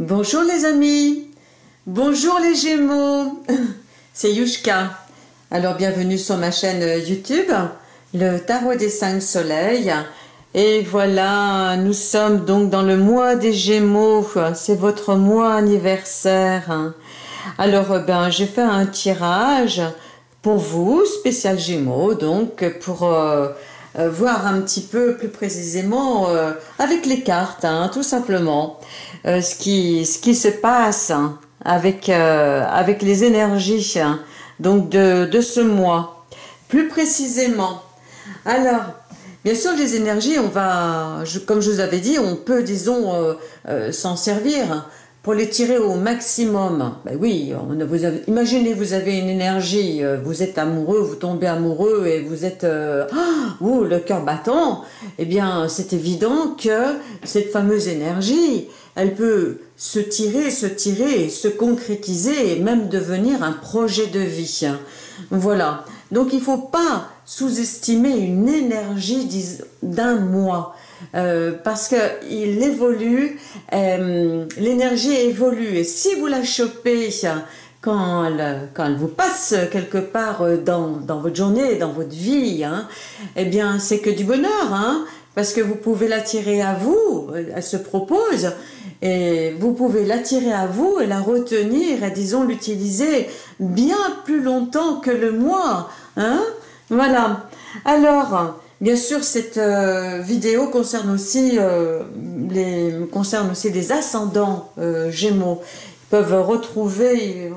Bonjour les amis, bonjour les Gémeaux, c'est Yushka. Alors bienvenue sur ma chaîne YouTube, le Tarot des 5 Soleils. Et voilà, nous sommes donc dans le mois des Gémeaux, c'est votre mois anniversaire. Alors j'ai fait un tirage pour vous, spécial Gémeaux, donc pour voir un petit peu plus précisément avec les cartes, tout simplement, ce qui se passe avec les énergies donc de ce mois. Plus précisément, alors, bien sûr, les énergies, comme je vous avais dit, on peut, disons, s'en servir pour les tirer au maximum. Ben oui, imaginez, vous avez une énergie, vous êtes amoureux, vous tombez amoureux et vous êtes le cœur battant. Eh bien, c'est évident que cette fameuse énergie, elle peut se tirer, se concrétiser et même devenir un projet de vie. Voilà. Donc, il ne faut pas sous-estimer une énergie d'un mois. Parce que il évolue, l'énergie évolue, et si vous la chopez quand elle vous passe quelque part dans votre journée, dans votre vie, eh bien c'est que du bonheur, parce que vous pouvez l'attirer à vous, elle se propose, et vous pouvez l'attirer à vous et la retenir, et disons l'utiliser bien plus longtemps que le mois, voilà. Alors, bien sûr, cette vidéo concerne aussi les ascendants Gémeaux. Ils peuvent retrouver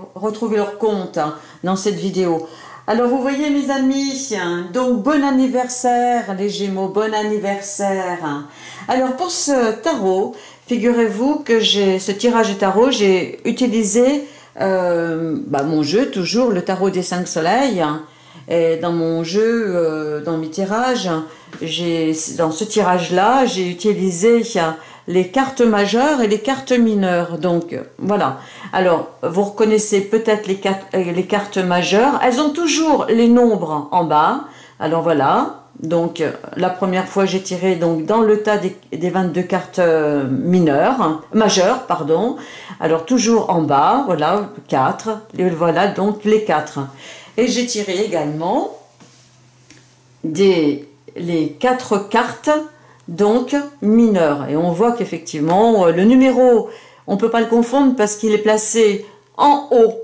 leur compte dans cette vidéo. Alors, vous voyez, mes amis, donc bon anniversaire, les Gémeaux, bon anniversaire. Alors, pour ce tarot, figurez-vous que ce tirage de tarot, j'ai utilisé mon jeu, toujours le tarot des 5 soleils. Et dans mon jeu, dans mes tirages, dans ce tirage-là, j'ai utilisé les cartes majeures et les cartes mineures. Donc, voilà. Alors, vous reconnaissez peut-être les cartes majeures. Elles ont toujours les nombres en bas. Alors, voilà. Donc, la première fois, j'ai tiré donc, dans le tas des 22 cartes majeures, pardon. Alors, toujours en bas, voilà, 4. Et voilà, donc, les 4. Et j'ai tiré également les 4 cartes, donc mineures. Et on voit qu'effectivement, le numéro, on ne peut pas le confondre parce qu'il est placé en haut.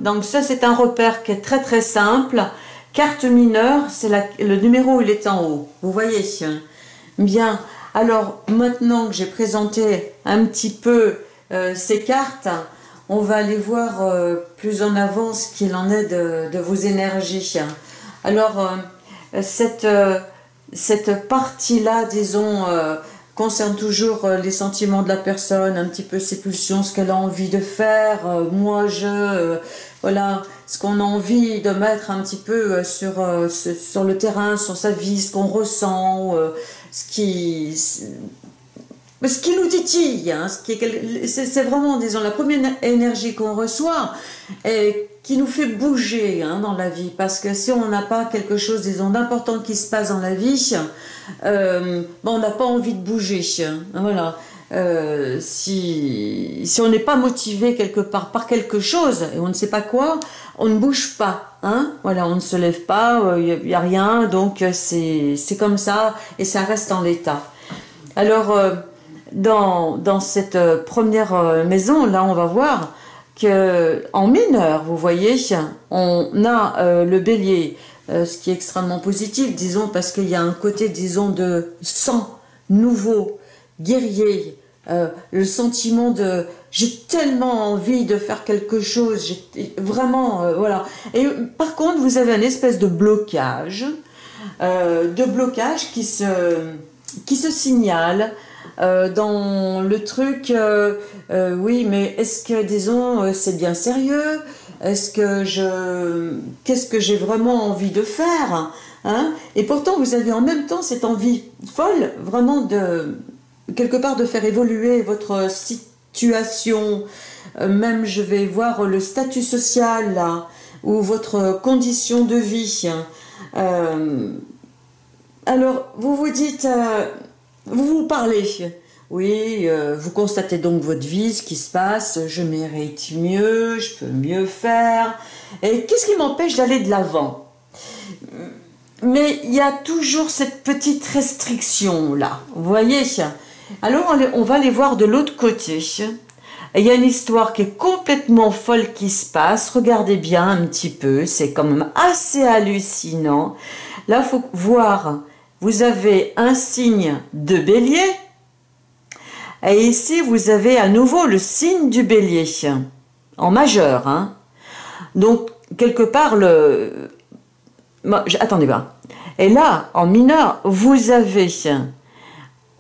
Donc ça, c'est un repère qui est très très simple. Carte mineure, c'est le numéro, il est en haut. Vous voyez? Bien. Alors, maintenant que j'ai présenté un petit peu ces cartes, on va aller voir plus en avant ce qu'il en est de vos énergies. Alors, cette partie-là, disons, concerne toujours les sentiments de la personne, un petit peu ses pulsions, ce qu'elle a envie de faire. Voilà, ce qu'on a envie de mettre un petit peu sur le terrain, sur sa vie, ce qu'on ressent, ce qui nous titille, c'est vraiment, disons, la première énergie qu'on reçoit et qui nous fait bouger dans la vie. Parce que si on n'a pas quelque chose, disons, d'important qui se passe dans la vie, on n'a pas envie de bouger. Voilà. Si on n'est pas motivé quelque part par quelque chose et on ne sait pas quoi, on ne bouge pas. Voilà, on ne se lève pas, il n'y a rien, donc c'est comme ça et ça reste en l'état. Alors, dans cette première maison, là, on va voir que en mineur, vous voyez, on a le bélier, ce qui est extrêmement positif, disons, parce qu'il y a un côté, disons, de sang nouveau, guerrier, le sentiment de j'ai tellement envie de faire quelque chose, vraiment, voilà. Et par contre, vous avez une espèce de blocage qui se signale dans le truc, oui, mais est-ce que, disons, c'est bien sérieux? Qu'est-ce que j'ai vraiment envie de faire? Et pourtant, vous avez en même temps cette envie folle, vraiment quelque part de faire évoluer votre situation, même je vais voir le statut social, là, ou votre condition de vie. Alors, vous vous dites, vous parlez, Oui, vous constatez donc votre vie, ce qui se passe, je mérite mieux, je peux mieux faire. Et qu'est-ce qui m'empêche d'aller de l'avant? Mais il y a toujours cette petite restriction là, vous voyez? Alors on va les voir de l'autre côté. Et il y a une histoire qui est complètement folle qui se passe. Regardez bien un petit peu, c'est quand même assez hallucinant. Là, il faut voir, vous avez un signe de bélier. Et ici, vous avez à nouveau le signe du bélier, en majeur. Hein. Donc, quelque part, attendez pas. Et là, en mineur, vous avez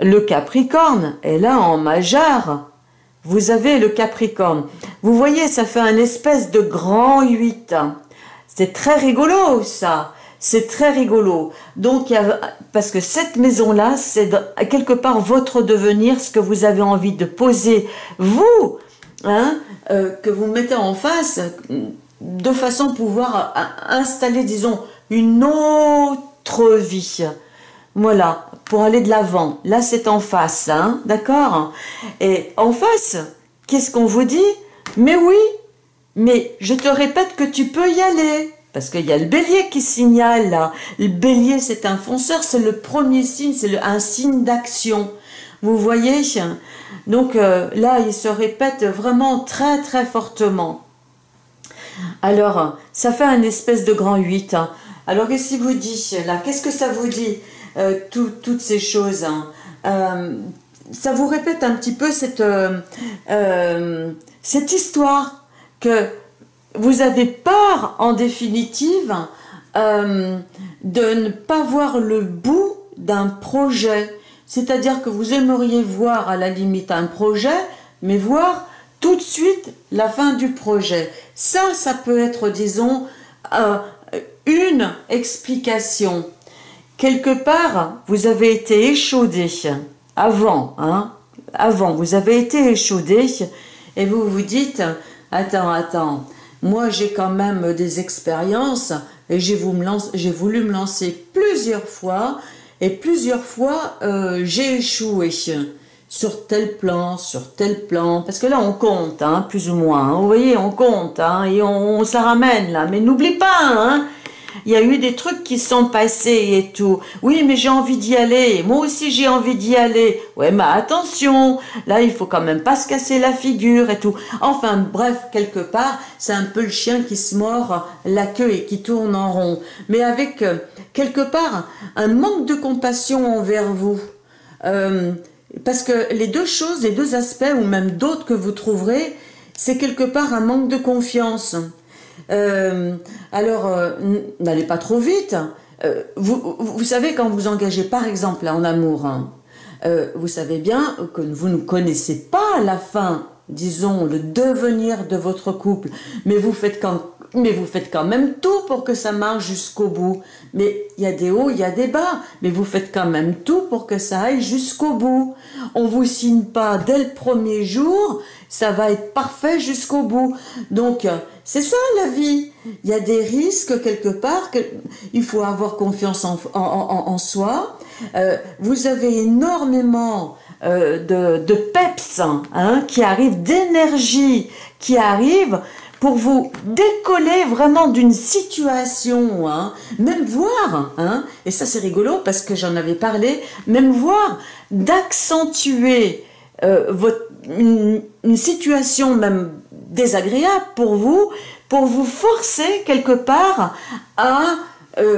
le Capricorne. Et là, en majeur, vous avez le Capricorne. Vous voyez, ça fait un espèce de grand 8. C'est très rigolo, ça. C'est très rigolo. Donc, parce que cette maison-là, c'est quelque part votre devenir, ce que vous avez envie de poser, vous, hein, que vous mettez en face, de façon à pouvoir installer, disons, une autre vie. Voilà, pour aller de l'avant. Là, c'est en face, hein, d'accord? Et en face, qu'est-ce qu'on vous dit? Mais oui, mais je te répète que tu peux y aller. Parce qu'il y a le bélier qui signale là. Le bélier, c'est un fonceur, c'est le premier signe, c'est un signe d'action. Vous voyez? Donc là, il se répète vraiment très très fortement. Alors, ça fait un espèce de grand 8. Hein. Alors, qu'est-ce qu'il vous dit là? Qu'est-ce que ça vous dit, toutes ces choses hein? Ça vous répète un petit peu cette histoire que vous avez peur, en définitive, de ne pas voir le bout d'un projet. C'est-à-dire que vous aimeriez voir à la limite un projet, mais voir tout de suite la fin du projet. Ça peut être, disons, une explication. Quelque part, vous avez été échaudé avant, hein, avant, vous avez été échaudé et vous vous dites, attends, moi j'ai quand même des expériences et j'ai voulu me lancer plusieurs fois et plusieurs fois j'ai échoué sur tel plan, parce que là on compte, hein, plus ou moins, hein, vous voyez, on compte, hein, et on ça ramène là, mais n'oublie pas, hein, il y a eu des trucs qui sont passés et tout. Oui, mais j'ai envie d'y aller. Moi aussi, j'ai envie d'y aller. Ouais, mais attention, là, il faut quand même pas se casser la figure et tout. Enfin, bref, quelque part, c'est un peu le chien qui se mord la queue et qui tourne en rond. Mais avec, quelque part, un manque de compassion envers vous. Parce que les deux choses, les deux aspects, ou même d'autres que vous trouverez, c'est quelque part un manque de confiance. Alors, n'allez pas trop vite. Vous savez, quand vous engagez, par exemple, en amour, hein, vous savez bien que vous ne connaissez pas la fin, disons, le devenir de votre couple, mais vous faites quand même tout pour que ça marche jusqu'au bout. Mais il y a des hauts, il y a des bas, mais vous faites quand même tout pour que ça aille jusqu'au bout. On vous signe pas dès le premier jour, ça va être parfait jusqu'au bout. Donc, c'est ça la vie. Il y a des risques quelque part, il faut avoir confiance en soi. Vous avez énormément de peps hein, qui arrive, d'énergie qui arrive pour vous décoller vraiment d'une situation, hein, même voir, hein, et ça c'est rigolo parce que j'en avais parlé, même voir d'accentuer une situation même désagréable pour vous forcer quelque part à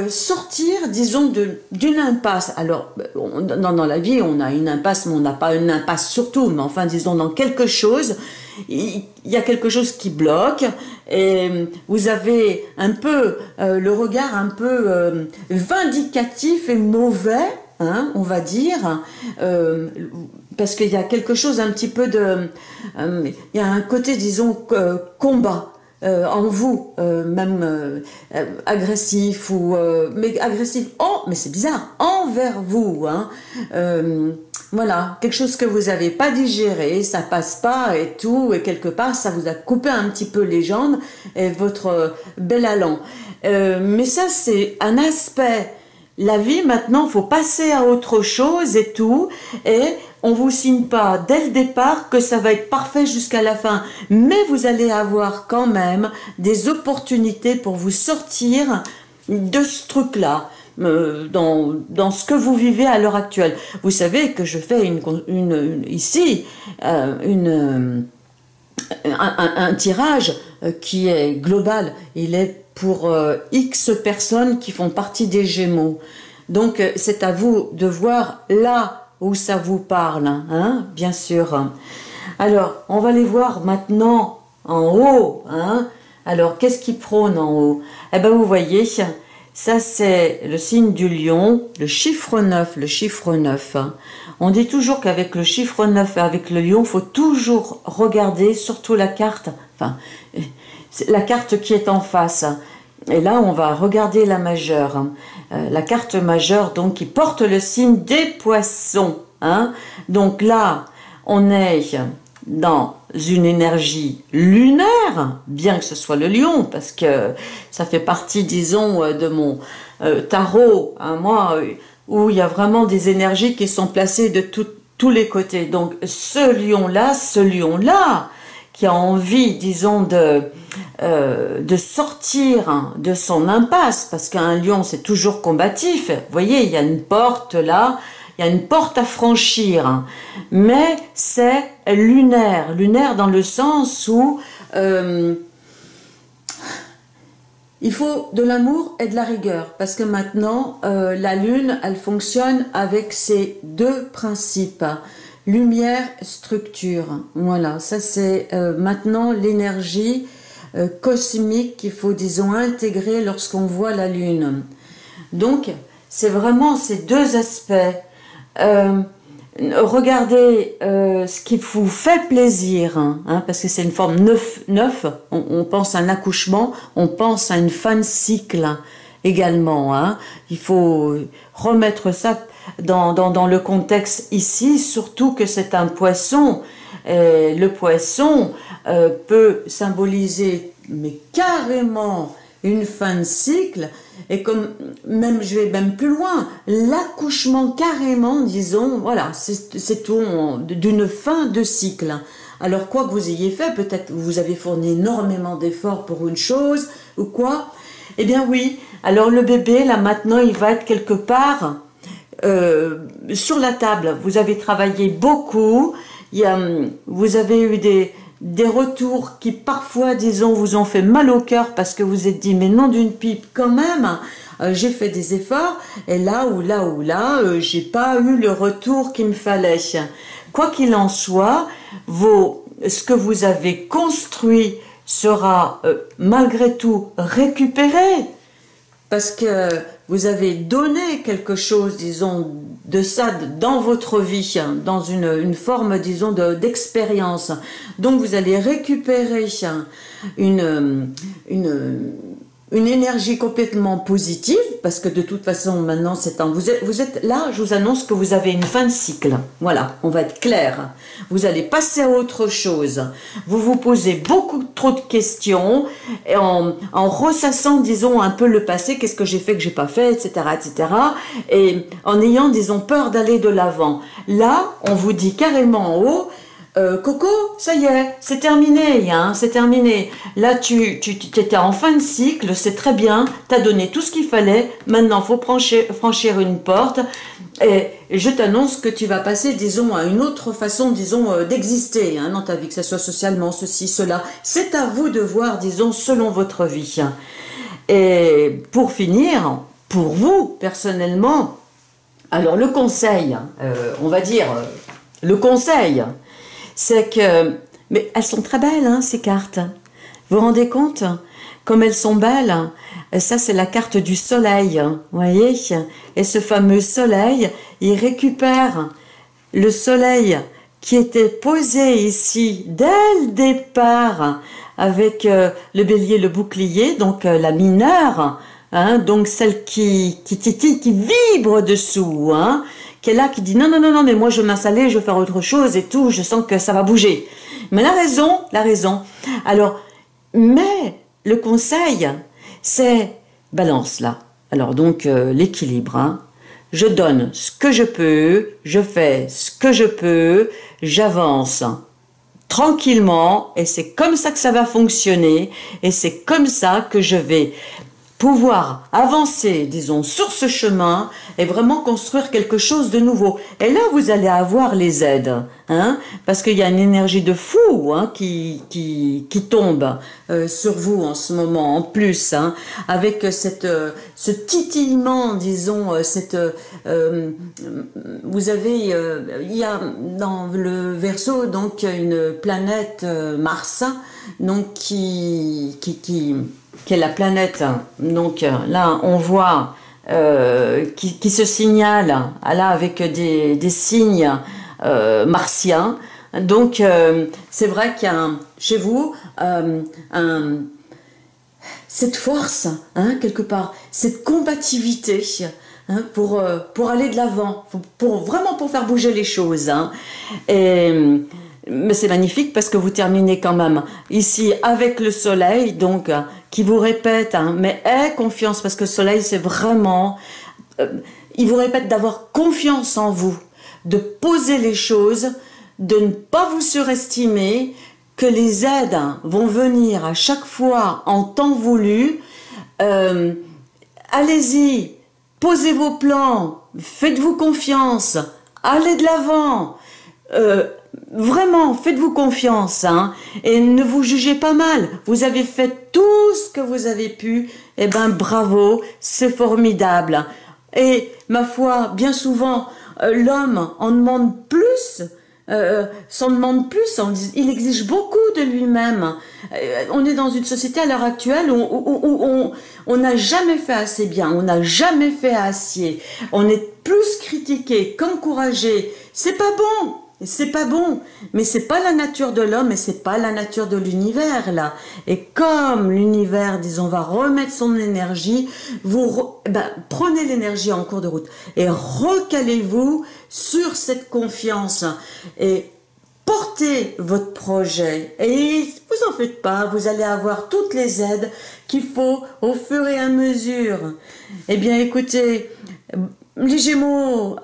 sortir, disons, d'une impasse. Alors, dans la vie, on a une impasse, mais on n'a pas une impasse surtout, mais enfin, disons, dans quelque chose, il y a quelque chose qui bloque, et vous avez un peu le regard un peu vindicatif et mauvais, hein, on va dire, parce qu'il y a quelque chose un petit peu de... il y a un côté, disons, combat. En vous, même agressif ou mais agressif. Mais c'est bizarre, envers vous. Hein, voilà, quelque chose que vous n'avez pas digéré, ça passe pas et tout, et quelque part ça vous a coupé un petit peu les jambes et votre bel allant. Mais ça c'est un aspect. La vie maintenant, faut passer à autre chose et tout, et on vous signe pas dès le départ que ça va être parfait jusqu'à la fin, mais vous allez avoir quand même des opportunités pour vous sortir de ce truc-là, dans ce que vous vivez à l'heure actuelle. Vous savez que je fais ici un tirage qui est global. Il est pour X personnes qui font partie des Gémeaux. Donc c'est à vous de voir là où ça vous parle, hein, bien sûr. Alors, on va les voir maintenant en haut, hein. Alors, qu'est-ce qui prône en haut? Eh bien, vous voyez, ça c'est le signe du lion, le chiffre 9, le chiffre 9. On dit toujours qu'avec le chiffre 9 et avec le lion, il faut toujours regarder, surtout la carte, enfin, la carte qui est en face. Et là, on va regarder la majeure. La carte majeure, donc, qui porte le signe des poissons, hein. Donc là, on est dans une énergie lunaire, bien que ce soit le lion, parce que ça fait partie, disons, de mon tarot, hein, moi, où il y a vraiment des énergies qui sont placées de tous les côtés. Donc ce lion-là, qui a envie, disons, de sortir de son impasse, parce qu'un lion, c'est toujours combatif. Vous voyez, il y a une porte là, il y a une porte à franchir, mais c'est lunaire. Lunaire dans le sens où il faut de l'amour et de la rigueur, parce que maintenant, la lune, elle fonctionne avec ces deux principes. Lumière, structure. Voilà, ça c'est maintenant l'énergie cosmique qu'il faut, disons, intégrer lorsqu'on voit la lune. Donc, c'est vraiment ces deux aspects. Regardez ce qui vous fait plaisir, hein, parce que c'est une forme neuf. On pense à un accouchement, on pense à une fin de cycle également. Hein. Il faut remettre ça dans le contexte ici, surtout que c'est un poisson. Et le poisson peut symboliser, mais carrément, une fin de cycle, et comme même je vais même plus loin, l'accouchement carrément, disons, voilà, c'est tout d'une fin de cycle. Alors quoi que vous ayez fait, peut-être vous avez fourni énormément d'efforts pour une chose ou quoi, eh bien oui. Alors le bébé là maintenant il va être quelque part sur la table. Vous avez travaillé beaucoup, vous avez eu des retours qui parfois, disons, vous ont fait mal au cœur parce que vous êtes dit, mais non d'une pipe quand même, j'ai fait des efforts et là, j'ai pas eu le retour qu'il me fallait. Quoi qu'il en soit, ce que vous avez construit sera malgré tout récupéré parce que vous avez donné quelque chose, disons, de ça dans votre vie, dans une forme, disons, d'expérience. Donc vous allez récupérer une énergie complètement positive, parce que de toute façon, maintenant, vous êtes là, je vous annonce que vous avez une fin de cycle. Voilà, on va être clair. Vous allez passer à autre chose. Vous vous posez beaucoup trop de questions, et en ressassant, disons, un peu le passé, qu'est-ce que j'ai fait, que j'ai pas fait, etc., etc., et en ayant, disons, peur d'aller de l'avant. Là, on vous dit carrément en haut, Coco, ça y est, c'est terminé, hein, c'est terminé. Là, tu étais en fin de cycle, c'est très bien, tu as donné tout ce qu'il fallait, maintenant, il faut franchir une porte, et je t'annonce que tu vas passer, disons, à une autre façon, disons, d'exister, hein, dans ta vie, que ce soit socialement, ceci, cela. C'est à vous de voir, disons, selon votre vie. Et pour finir, pour vous, personnellement, alors le conseil, on va dire, le conseil, c'est que, mais elles sont très belles, hein, ces cartes. Vous vous rendez compte? Comme elles sont belles. Ça, c'est la carte du soleil, vous voyez? Et ce fameux soleil, il récupère le soleil qui était posé ici dès le départ avec le bélier, le bouclier, donc la mineure, hein, donc celle qui titille, qui vibre dessous, hein, qui est là, qui dit non, mais moi je vais m'installer, je vais faire autre chose et tout, je sens que ça va bouger. Mais la raison. Alors, mais le conseil, c'est balance là. Alors donc l'équilibre, hein. je donne ce que je peux, je fais ce que je peux, j'avance tranquillement et c'est comme ça que ça va fonctionner et c'est comme ça que je vais pouvoir avancer, disons, sur ce chemin et vraiment construire quelque chose de nouveau. Et là, vous allez avoir les aides, hein, parce qu'il y a une énergie de fou hein, qui tombe sur vous en ce moment, en plus, hein, avec ce titillement, disons, vous avez, il y a dans le Verseau donc une planète Mars, donc qui est la planète, donc là on voit qui se signale là avec des signes martiens. Donc c'est vrai qu'il y a chez vous cette force, hein, quelque part, cette combativité hein, pour aller de l'avant, vraiment pour faire bouger les choses. Hein. Mais c'est magnifique parce que vous terminez quand même ici avec le soleil, donc qui vous répète, hein, mais aie confiance parce que le soleil c'est vraiment, il vous répète d'avoir confiance en vous, de poser les choses, de ne pas vous surestimer, que les aides vont venir à chaque fois en temps voulu. Allez-y, posez vos plans, faites-vous confiance, allez de l'avant. Vraiment, faites-vous confiance hein, et ne vous jugez pas mal. Vous avez fait tout ce que vous avez pu. Eh ben, bravo, c'est formidable. Et ma foi, bien souvent, l'homme en demande plus. S'en demande plus, il exige beaucoup de lui-même. On est dans une société à l'heure actuelle où on n'a jamais fait assez bien, on n'a jamais fait assez. On est plus critiqué qu'encouragé. C'est pas bon. C'est pas bon, mais c'est pas la nature de l'homme et c'est pas la nature de l'univers là. Et comme l'univers, disons, va remettre son énergie, prenez l'énergie en cours de route et recalez-vous sur cette confiance et portez votre projet. Et vous en faites pas, vous allez avoir toutes les aides qu'il faut au fur et à mesure. Eh bien, écoutez. Les Gémeaux,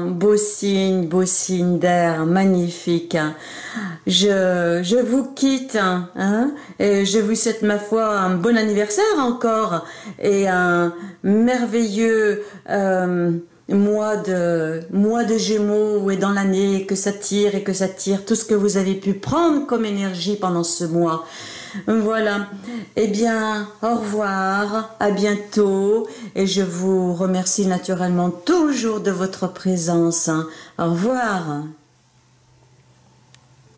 beau signe d'air, magnifique. Je vous quitte, hein, et je vous souhaite ma foi un bon anniversaire encore et un merveilleux mois de Gémeaux et dans l'année que ça tire et que ça tire tout ce que vous avez pu prendre comme énergie pendant ce mois. Voilà. Eh bien, au revoir, à bientôt et je vous remercie naturellement toujours de votre présence. Au revoir.